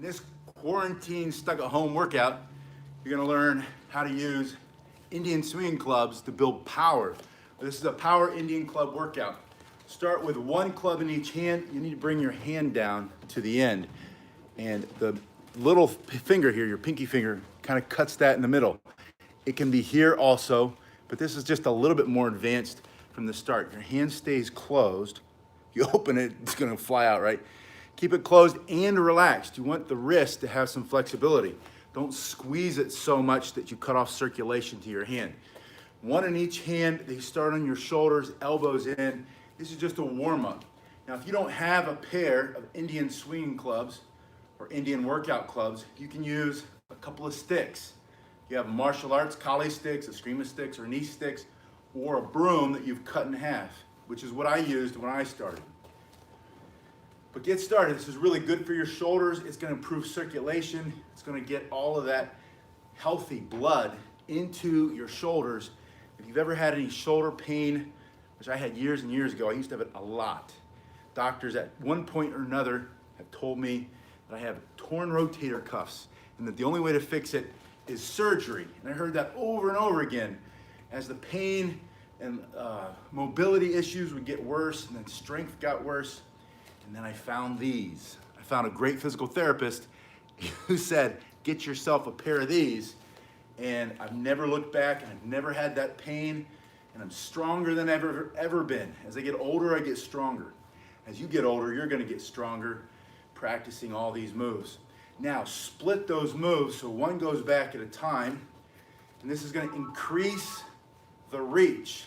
In this quarantine stuck at home workout, you're gonna learn how to use Indian swinging clubs to build power. This is a power Indian club workout. Start with one club in each hand. You need to bring your hand down to the end. And the little finger here, your pinky finger, kind of cuts that in the middle. It can be here also, but this is just a little bit more advanced from the start. Your hand stays closed. You open it, it's gonna fly out, right? Keep it closed and relaxed. You want the wrist to have some flexibility. Don't squeeze it so much that you cut off circulation to your hand. One in each hand. They start on your shoulders, elbows in. This is just a warm-up. Now, if you don't have a pair of Indian swinging clubs or Indian workout clubs, you can use a couple of sticks. You have martial arts Kali sticks, eskrima sticks, or knee sticks, or a broom that you've cut in half, which is what I used when I started. But get started. This is really good for your shoulders. It's going to improve circulation. It's going to get all of that healthy blood into your shoulders. If you've ever had any shoulder pain, which I had years and years ago, I used to have it a lot. Doctors at one point or another have told me that I have torn rotator cuffs and that the only way to fix it is surgery. And I heard that over and over again as the pain and mobility issues would get worse, and then strength got worse. And then I found these. I found a great physical therapist who said, get yourself a pair of these. And I've never looked back, and I've never had that pain, and I'm stronger than I've ever been. As I get older, I get stronger. As you get older, you're gonna get stronger practicing all these moves. Now, split those moves so one goes back at a time, and this is gonna increase the reach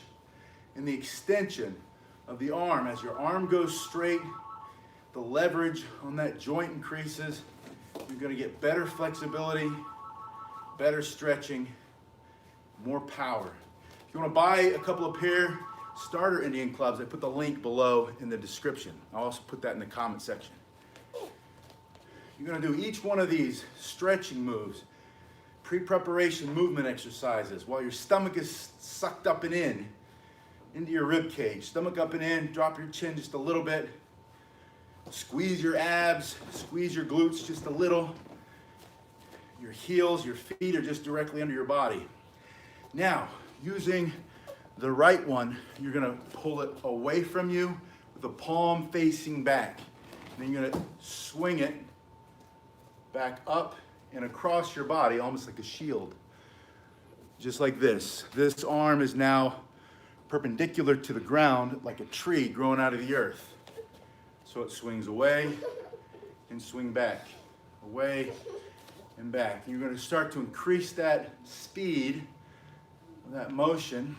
and the extension of the arm. As your arm goes straight, the leverage on that joint increases. You're gonna get better flexibility, better stretching, more power. If you wanna buy a couple of pair starter Indian clubs, I put the link below in the description. I'll also put that in the comment section. You're gonna do each one of these stretching moves, pre-preparation movement exercises while your stomach is sucked up and in, into your rib cage. Stomach up and in, drop your chin just a little bit. Squeeze your abs, squeeze your glutes just a little. Your heels, your feet are just directly under your body. Now, using the right one, you're gonna pull it away from you with the palm facing back. And then you're gonna swing it back up and across your body, almost like a shield. Just like this. This arm is now perpendicular to the ground like a tree growing out of the earth. So it swings away and swing back, away and back. You're going to start to increase that speed, that motion,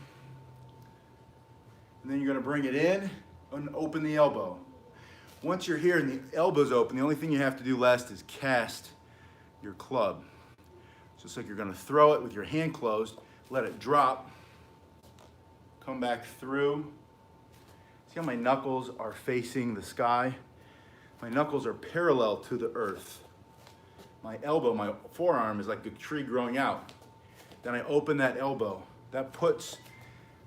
and then you're going to bring it in and open the elbow. Once you're here and the elbow's open, the only thing you have to do last is cast your club. Just like you're going to throw it with your hand closed, let it drop, come back through. See how my knuckles are facing the sky? My knuckles are parallel to the earth. My elbow, my forearm is like a tree growing out. Then I open that elbow. That puts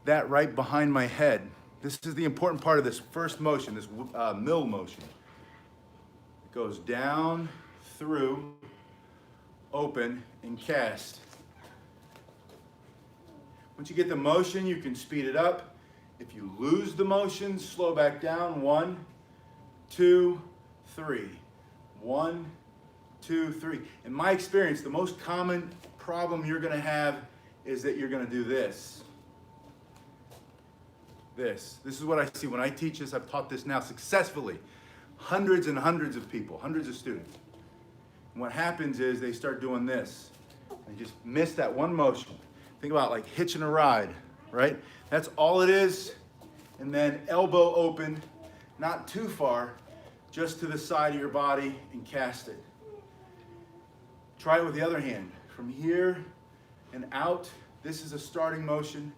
that right behind my head. This is the important part of this first motion, this mill motion. It goes down, through, open, and cast. Once you get the motion, you can speed it up. If you lose the motion, slow back down. 1, 2, 3. 1, 2, 3. In my experience, the most common problem you're gonna have is that you're gonna do this. This is what I see when I teach this. I've taught this now successfully. Hundreds and hundreds of people, hundreds of students. And what happens is they start doing this. They just miss that one motion. Think about like hitching a ride, right? That's all it is. And then elbow open, not too far, just to the side of your body and cast it. Try it with the other hand. From here and out, this is a starting motion.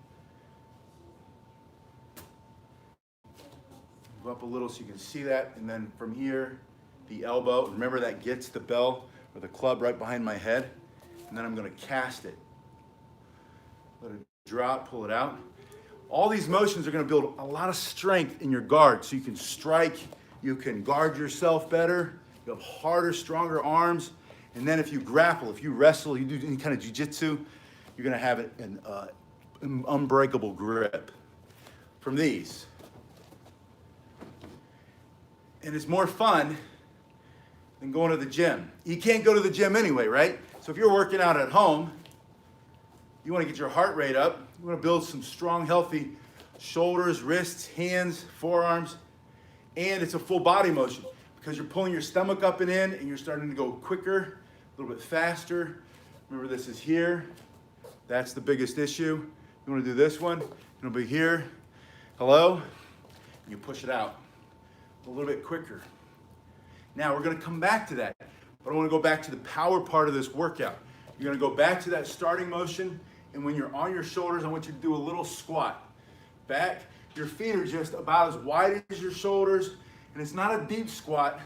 Go up a little so you can see that. And then from here, the elbow. Remember that gets the bell or the club right behind my head. And then I'm gonna cast it. Let it drop, pull it out. All these motions are gonna build a lot of strength in your guard so you can strike, you can guard yourself better. You build harder, stronger arms. And then if you grapple, if you wrestle, you do any kind of jiu-jitsu, you're gonna have an unbreakable grip from these. And it's more fun than going to the gym. You can't go to the gym anyway, right? So if you're working out at home, you wanna get your heart rate up, you wanna build some strong, healthy shoulders, wrists, hands, forearms, and it's a full body motion because you're pulling your stomach up and in and you're starting to go quicker, a little bit faster. Remember, this is here. That's the biggest issue. You wanna do this one, it'll be here. Hello? And you push it out a little bit quicker. Now we're gonna come back to that, but I wanna go back to the power part of this workout. You're gonna go back to that starting motion, and when you're on your shoulders, I want you to do a little squat. Back, your feet are just about as wide as your shoulders, and it's not a deep squat.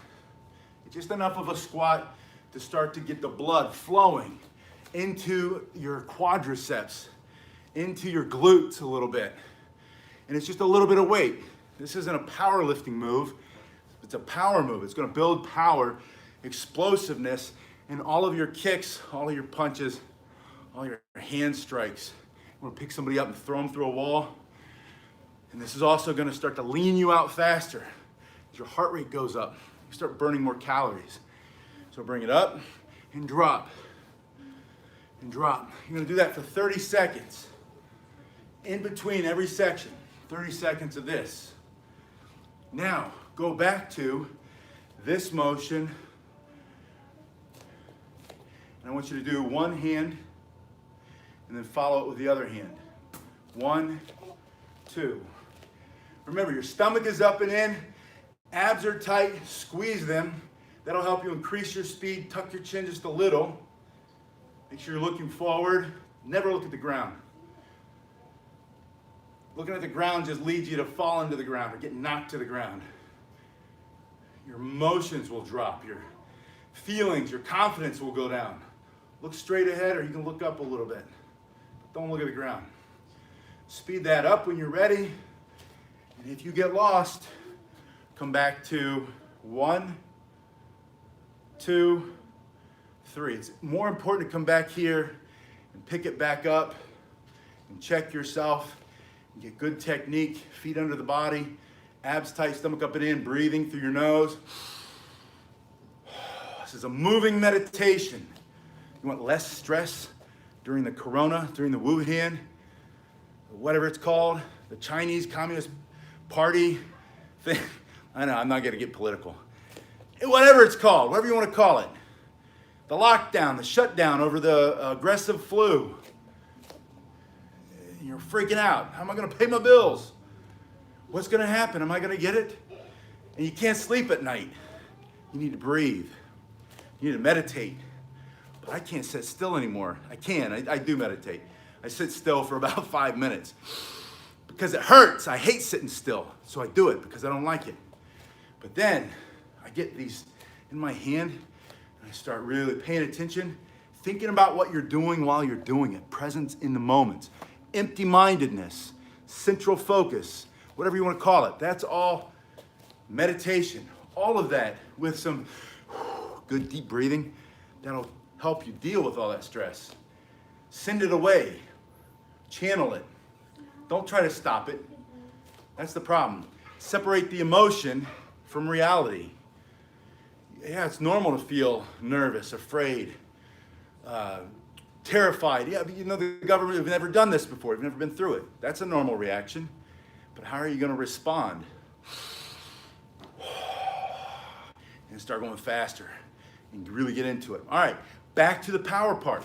It's just enough of a squat to start to get the blood flowing into your quadriceps, into your glutes a little bit. And it's just a little bit of weight. This isn't a powerlifting move. It's a power move. It's gonna build power, explosiveness, and all of your kicks, all of your punches, all your hand strikes. You wanna pick somebody up and throw them through a wall. And this is also gonna start to lean you out faster. As your heart rate goes up, you start burning more calories. So bring it up and drop, and drop. You're gonna do that for 30 seconds. In between every section, 30 seconds of this. Now, go back to this motion. And I want you to do one hand and then follow it with the other hand. 1, 2. Remember, your stomach is up and in, abs are tight, squeeze them. That'll help you increase your speed, tuck your chin just a little. Make sure you're looking forward, never look at the ground. Looking at the ground just leads you to fall into the ground or get knocked to the ground. Your emotions will drop, your feelings, your confidence will go down. Look straight ahead, or you can look up a little bit. Don't look at the ground. Speed that up when you're ready. And if you get lost, come back to 1, 2, 3. It's more important to come back here and pick it back up and check yourself and get good technique, feet under the body, abs tight, stomach up and in, breathing through your nose. This is a moving meditation. You want less stress during the corona, during the Wuhan, whatever it's called, the Chinese Communist Party thing. I know, I'm not gonna get political. Whatever it's called, whatever you wanna call it. The lockdown, the shutdown over the aggressive flu. You're freaking out. How am I gonna pay my bills? What's gonna happen? Am I gonna get it? And you can't sleep at night. You need to breathe. You need to meditate. But I can't sit still anymore. I can, I do meditate. I sit still for about 5 minutes because it hurts. I hate sitting still, so I do it because I don't like it. But then I get these in my hand and I start really paying attention, thinking about what you're doing while you're doing it, presence in the moment, empty-mindedness, central focus, whatever you want to call it. That's all meditation. All of that with some good deep breathing, that'll help you deal with all that stress. Send it away. Channel it. Don't try to stop it. That's the problem. Separate the emotion from reality. Yeah, it's normal to feel nervous, afraid, terrified. Yeah, but you know the government have never done this before. You've never been through it. That's a normal reaction. But how are you going to respond? And start going faster and really get into it. All right, back to the power part.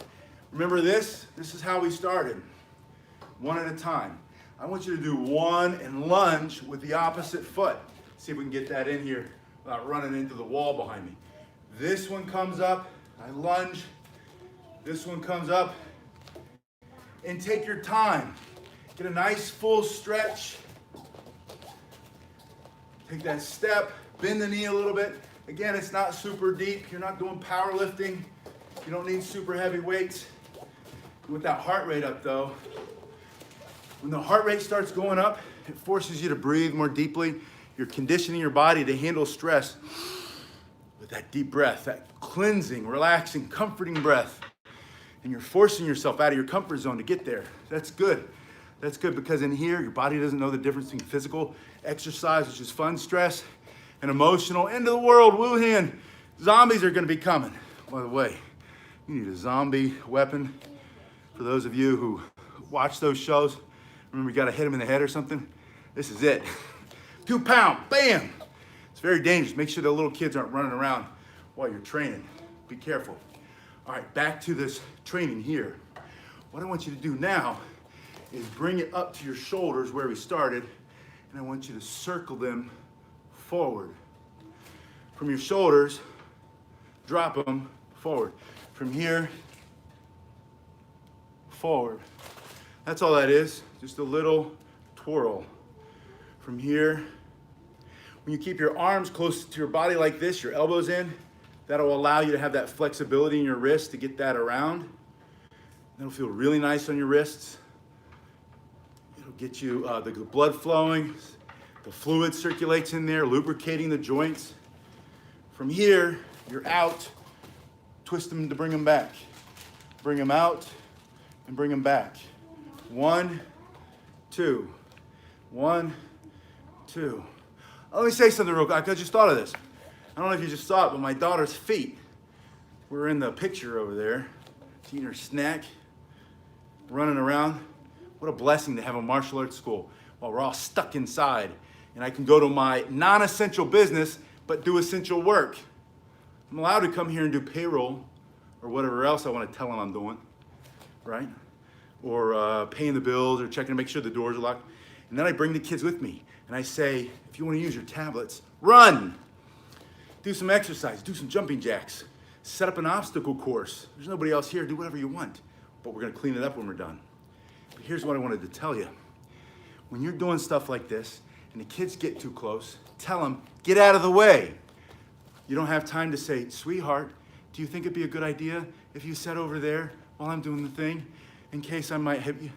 Remember this? This is how we started. One at a time. I want you to do one and lunge with the opposite foot. See if we can get that in here without running into the wall behind me. This one comes up, I lunge. This one comes up. And take your time. Get a nice full stretch. Take that step, bend the knee a little bit. Again, it's not super deep. You're not doing powerlifting. You don't need super heavy weights. With that heart rate up though, when the heart rate starts going up, it forces you to breathe more deeply. You're conditioning your body to handle stress with that deep breath, that cleansing, relaxing, comforting breath. And you're forcing yourself out of your comfort zone to get there. That's good. That's good because in here, your body doesn't know the difference between physical exercise, which is fun, stress, and emotional. End of the world, Wuhan. Zombies are gonna be coming. By the way, you need a zombie weapon. For those of you who watch those shows, remember you gotta hit them in the head or something? This is it. 2 pound, bam! It's very dangerous. Make sure the little kids aren't running around while you're training. Be careful. All right, back to this training here. What I want you to do now is bring it up to your shoulders where we started, and I want you to circle them forward. From your shoulders, drop them forward. From here, forward. That's all that is, just a little twirl. From here, when you keep your arms close to your body like this, your elbows in, that'll allow you to have that flexibility in your wrist to get that around. That'll feel really nice on your wrists. It'll get you the blood flowing, the fluid circulates in there, lubricating the joints. From here, you're out, twist them to bring them back. Bring them out and bring them back. 1, 2, 1, 2. Let me say something real quick. I just thought of this. I don't know if you just saw it, but my daughter's feet were in the picture over there. She's eating her snack, running around. What a blessing to have a martial arts school while we're all stuck inside. And I can go to my non-essential business, but do essential work. I'm allowed to come here and do payroll or whatever else I want to tell them I'm doing, right? Or paying the bills or checking to make sure the doors are locked. And then I bring the kids with me and I say, if you want to use your tablets, run. Do some exercise, do some jumping jacks, set up an obstacle course. There's nobody else here, do whatever you want. But we're gonna clean it up when we're done. But here's what I wanted to tell you. When you're doing stuff like this and the kids get too close, tell them, get out of the way. You don't have time to say, sweetheart, do you think it'd be a good idea if you sat over there while I'm doing the thing in case I might hit you?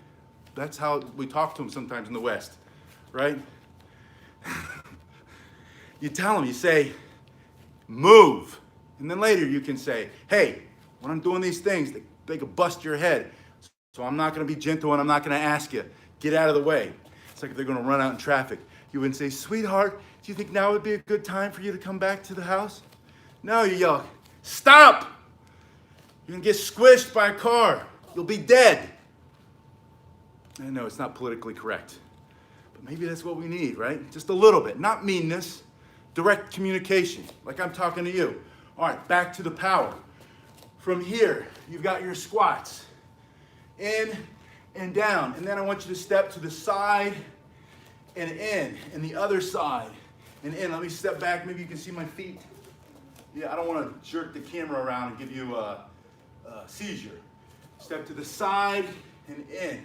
That's how we talk to them sometimes in the West, right? You tell them, you say, move. And then later you can say, hey, when I'm doing these things, they could bust your head. So I'm not gonna be gentle and I'm not gonna ask you, get out of the way. It's like if they're gonna run out in traffic. You wouldn't say, sweetheart, do you think now would be a good time for you to come back to the house? No, you yell, stop! You're gonna get squished by a car. You'll be dead. I know it's not politically correct, but maybe that's what we need, right? Just a little bit, not meanness, direct communication, like I'm talking to you. All right, back to the power. From here, you've got your squats. In and down. And then I want you to step to the side and in, and the other side and in. Let me step back, maybe you can see my feet. Yeah, I don't want to jerk the camera around and give you a seizure. Step to the side and in.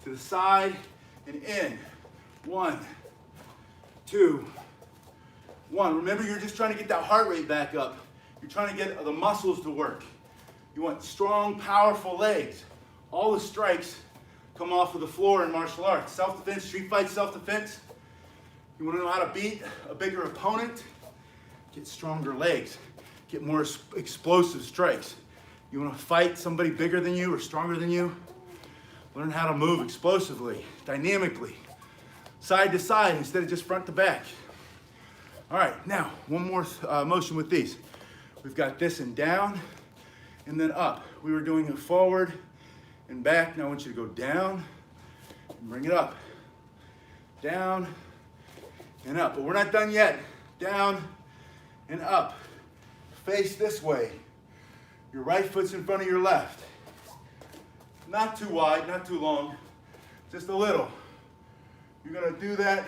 To the side and in. 1, 2, 1. Remember, you're just trying to get that heart rate back up. You're trying to get the muscles to work. You want strong, powerful legs. All the strikes come off of the floor in martial arts. Self-defense, street fight, self-defense. You want to know how to beat a bigger opponent? Get stronger legs. Get more explosive strikes. You want to fight somebody bigger than you or stronger than you? Learn how to move explosively, dynamically, side to side instead of just front to back. All right, now one more motion with these. We've got this and down and then up. We were doing it forward and back. Now I want you to go down and bring it up. Down and up. But we're not done yet. Down and up. Face this way. Your right foot's in front of your left. Not too wide, not too long, just a little. You're gonna do that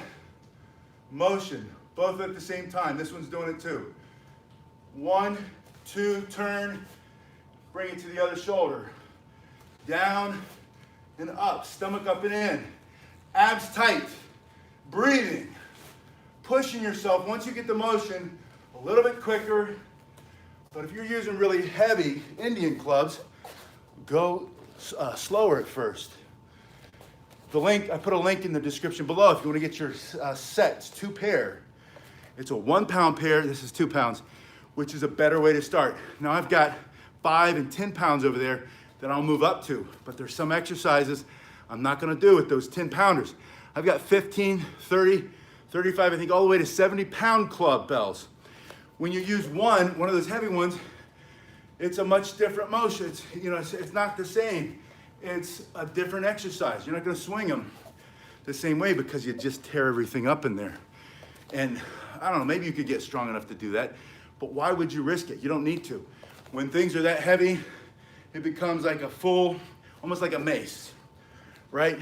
motion, both at the same time. This one's doing it too. 1, 2, turn, bring it to the other shoulder. Down and up, stomach up and in. Abs tight, breathing, pushing yourself. Once you get the motion, a little bit quicker. But if you're using really heavy Indian clubs, go slower at first. The link, I put a link in the description below if you want to get your sets, 2 pair. It's a 1 pound pair, this is 2 pounds, which is a better way to start. Now I've got 5 and 10 pounds over there that I'll move up to, but there's some exercises I'm not gonna do with those 10 pounders. I've got 15, 30, 35, I think all the way to 70-pound club bells. When you use one of those heavy ones, it's a much different motion. It's not the same. It's a different exercise. You're not gonna swing them the same way because you just tear everything up in there. And I don't know, maybe you could get strong enough to do that, but why would you risk it? You don't need to. When things are that heavy, it becomes like a full, almost like a mace, right?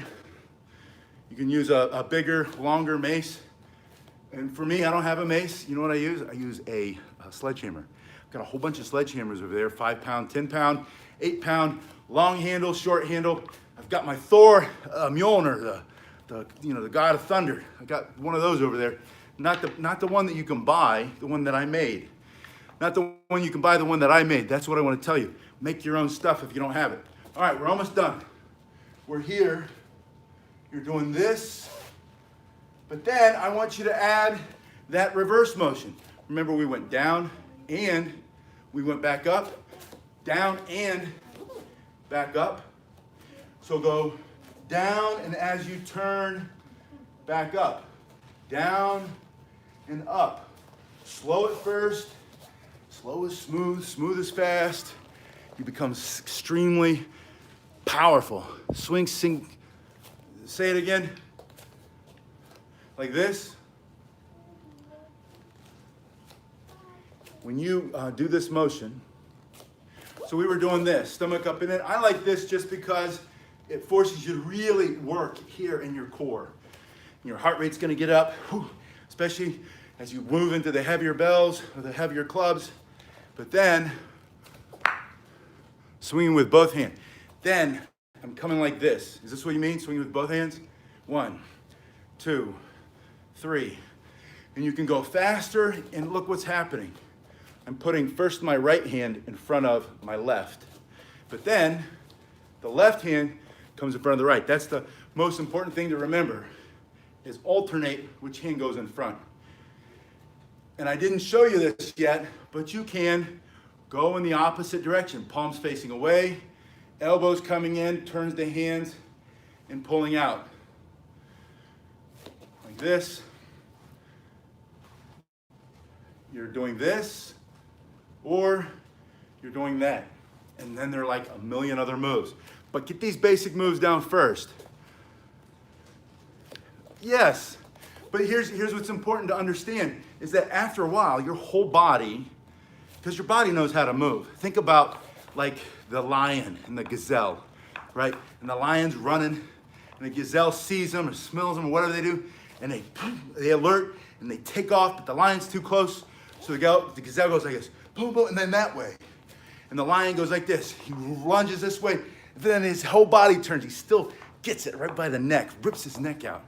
You can use a bigger, longer mace. And for me, I don't have a mace. You know what I use? I use a sledgehammer. I've got a whole bunch of sledgehammers over there, 5 pound, 10 pound, 8 pound, long handle, short handle. I've got my Thor Mjolnir, the god of thunder. I got one of those over there. Not the one that you can buy, the one that I made. Not the one you can buy, the one that I made. That's what I want to tell you. Make your own stuff if you don't have it. All right, we're almost done. We're here. You're doing this. But then I want you to add that reverse motion. Remember, we went down and we went back up, down and back up. So go down, and as you turn, back up. Down and up. Slow at first. Slow is smooth, smooth is fast. You become extremely powerful. Swing, sing, say it again. Like this. When you do this motion, so we were doing this, stomach up and in. I like this just because it forces you to really work here in your core. And your heart rate's gonna get up, especially as you move into the heavier bells or the heavier clubs. But then, swinging with both hands. Then, I'm coming like this. Is this what you mean, swinging with both hands? 1, 2, 3. And you can go faster, and look what's happening. I'm putting first my right hand in front of my left. But then, the left hand comes in front of the right. That's the most important thing to remember, is alternate which hand goes in front. And I didn't show you this yet, but you can go in the opposite direction. Palms facing away, elbows coming in, turns the hands, and pulling out. Like this. You're doing this, or you're doing that. And then there are like a million other moves. But get these basic moves down first. Yes, but here's what's important to understand, is that after a while, your whole body, because your body knows how to move. Think about like the lion and the gazelle, right? And the lion's running, and the gazelle sees them or smells them or whatever they do, and they alert, and they take off, but the lion's too close, so the gazelle goes like this, boom, boom, and then that way. And the lion goes like this. He lunges this way, and then his whole body turns. He still gets it right by the neck, rips his neck out.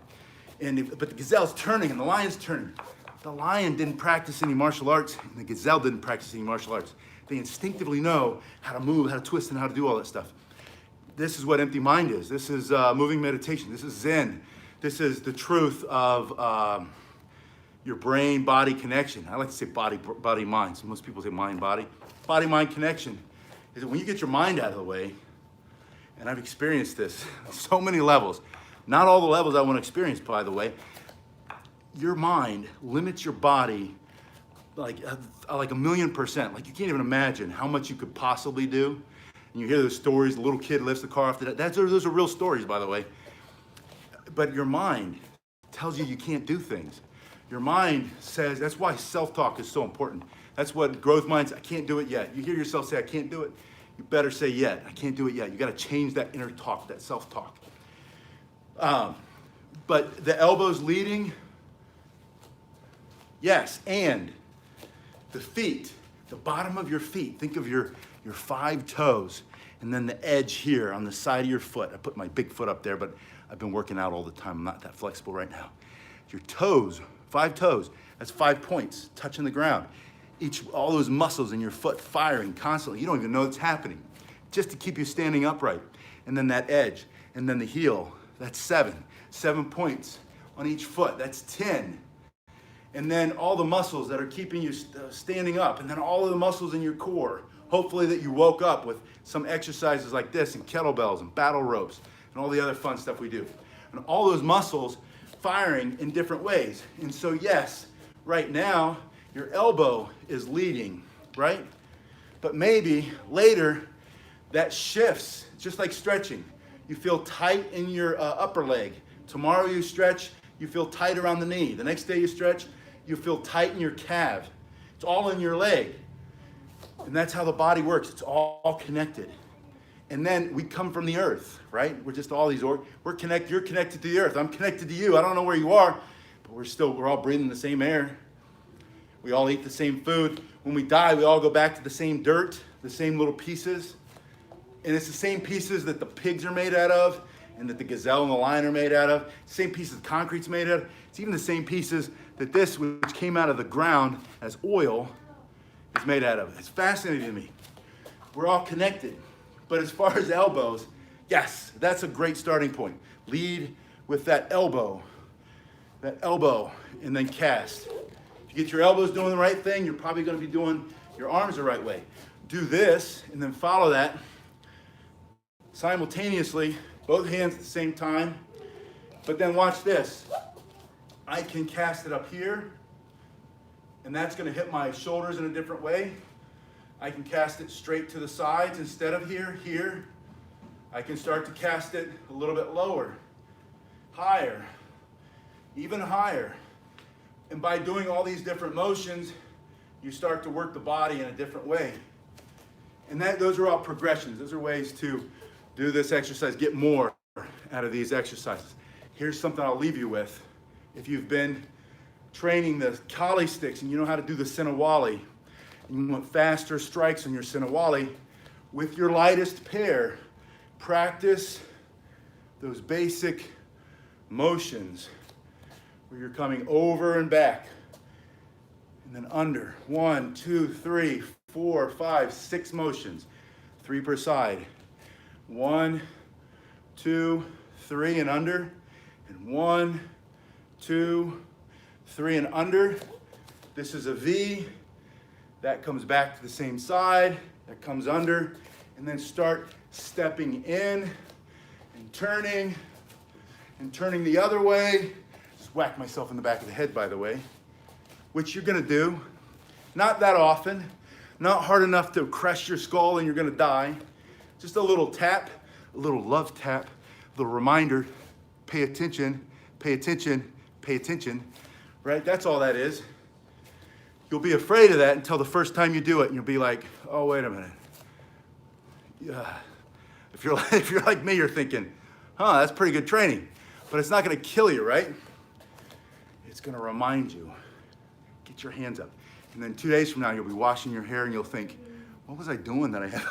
But the gazelle's turning and the lion's turning. The lion didn't practice any martial arts, and the gazelle didn't practice any martial arts. They instinctively know how to move, how to twist, and how to do all that stuff. This is what empty mind is. This is moving meditation. This is Zen. This is the truth of your brain-body connection. I like to say body-mind. So most people say mind-body. Body-mind connection is that when you get your mind out of the way, and I've experienced this on so many levels, not all the levels I want to experience, by the way, your mind limits your body like 1,000,000%. Like you can't even imagine how much you could possibly do. And you hear those stories, the little kid lifts the car off the deck. Those are real stories, by the way. But your mind tells you you can't do things. Your mind says, that's why self-talk is so important. That's what growth mind's, I can't do it yet. You hear yourself say, I can't do it. You better say yet. I can't do it yet. You got to change that inner talk, that self-talk. But the elbows leading, yes, and the feet, the bottom of your feet. Think of your 5 toes, and then the edge here on the side of your foot. I put my big foot up there, but I've been working out all the time. I'm not that flexible right now. Your toes, 5 toes, that's 5 points touching the ground. All those muscles in your foot firing constantly. You don't even know it's happening, just to keep you standing upright. And then that edge, and then the heel, that's 7 points on each foot, that's 10. and then all the muscles that are keeping you standing up, and then all of the muscles in your core. Hopefully that you woke up with some exercises like this and kettlebells and battle ropes and all the other fun stuff we do. And all those muscles firing in different ways. And so yes, right now, your elbow is leading, right? But maybe later that shifts, just like stretching. You feel tight in your upper leg. Tomorrow you stretch, you feel tight around the knee. The next day you stretch, you feel tight in your calf. It's all in your leg. And that's how the body works. It's all connected. And then we come from the earth, right? We're just all these, we're connected. You're connected to the earth. I'm connected to you. I don't know where you are, but we're all breathing the same air. We all eat the same food. When we die, we all go back to the same dirt, the same little pieces. And it's the same pieces that the pigs are made out of and that the gazelle and the lion are made out of. Same pieces concrete's made out of. It's even the same pieces that this, which came out of the ground as oil, is made out of. It's fascinating to me. We're all connected. But as far as elbows, yes, that's a great starting point. Lead with that elbow, and then cast. If you get your elbows doing the right thing, you're probably going to be doing your arms the right way. Do this, and then follow that simultaneously, both hands at the same time. But then watch this. I can cast it up here, and that's going to hit my shoulders in a different way. I can cast it straight to the sides instead of here. I can start to cast it a little bit lower, higher, even higher. And by doing all these different motions, you start to work the body in a different way. And those are all progressions. Those are ways to do this exercise, get more out of these exercises. Here's something I'll leave you with. If you've been training the Kali sticks and you know how to do the Sinawali, and you want faster strikes on your Sinawali, with your lightest pair, practice those basic motions where you're coming over and back and then under. 1, 2, 3, 4, 5, 6 motions, 3 per side. 1, 2, 3 and under, and 1, 2, 3 and under. This is a V. That comes back to the same side, that comes under, and then start stepping in and turning the other way. Just whack myself in the back of the head, by the way, which you're gonna do. Not that often, not hard enough to crush your skull and you're gonna die. Just a little tap, a little love tap, a little reminder, pay attention, pay attention, pay attention, right? That's all that is. You'll be afraid of that until the first time you do it, and you'll be like, oh, wait a minute. Yeah. If you're like me, you're thinking, that's pretty good training. But it's not gonna kill you, right? It's gonna remind you. Get your hands up. And then 2 days from now, you'll be washing your hair and you'll think, what was I doing that I had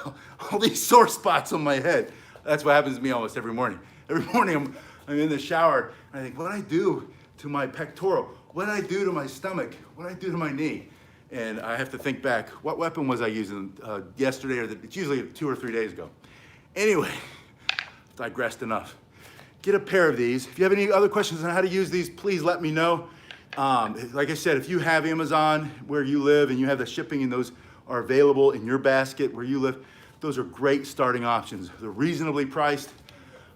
all these sore spots on my head? That's what happens to me almost every morning. Every morning I'm in the shower and I think, what did I do to my pectoral? What did I do to my stomach? What did I do to my knee? And I have to think back, what weapon was I using yesterday? It's usually 2 or 3 days ago. Anyway, digressed enough. Get a pair of these. If you have any other questions on how to use these, please let me know. Like I said, if you have Amazon where you live and you have the shipping and those are available in your basket where you live, those are great starting options. They're reasonably priced.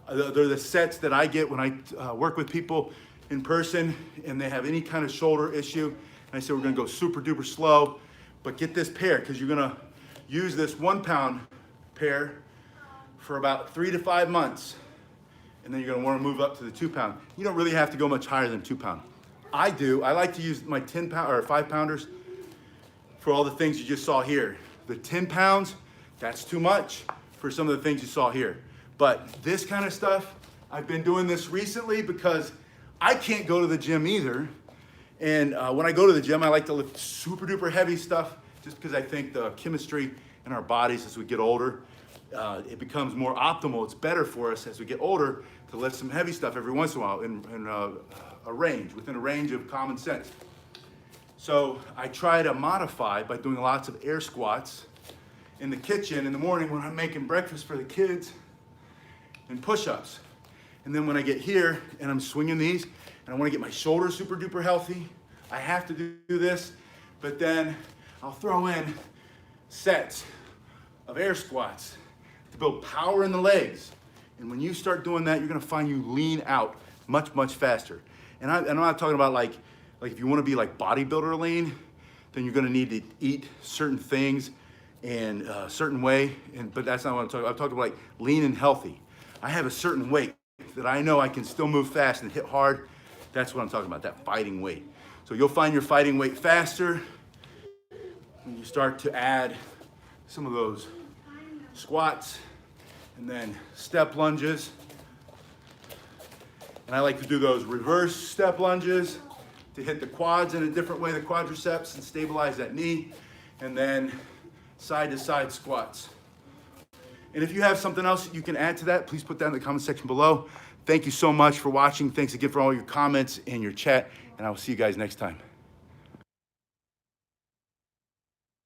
They're the sets that I get when I work with people in person and they have any kind of shoulder issue. And I say, we're gonna go super duper slow, but get this pair because you're gonna use this 1 pound pair for about 3 to 5 months. And then you're gonna wanna move up to the 2 pound. You don't really have to go much higher than 2 pound. I do, I like to use my 10 pound or 5 pounders for all the things you just saw here. The 10 pounds, that's too much for some of the things you saw here. But this kind of stuff, I've been doing this recently because I can't go to the gym either. And when I go to the gym, I like to lift super duper heavy stuff just because I think the chemistry in our bodies as we get older, it becomes more optimal. It's better for us as we get older to lift some heavy stuff every once in a while within a range of common sense. So I try to modify by doing lots of air squats in the kitchen in the morning when I'm making breakfast for the kids and push-ups. And then when I get here and I'm swinging these and I want to get my shoulders super duper healthy, I have to do this, but then I'll throw in sets of air squats to build power in the legs. And when you start doing that, you're gonna find you lean out much, much faster. And I'm not talking about like if you wanna be like bodybuilder lean, then you're gonna need to eat certain things in a certain way, but that's not what I'm talking about. I'm talking about like lean and healthy. I have a certain weight that I know I can still move fast and hit hard. That's what I'm talking about, that fighting weight. So you'll find your fighting weight faster when you start to add some of those squats and then step lunges. And I like to do those reverse step lunges to hit the quads in a different way, the quadriceps, and stabilize that knee. And then side to side squats. And if you have something else you can add to that, please put that in the comment section below. Thank you so much for watching. Thanks again for all your comments and your chat, and I will see you guys next time.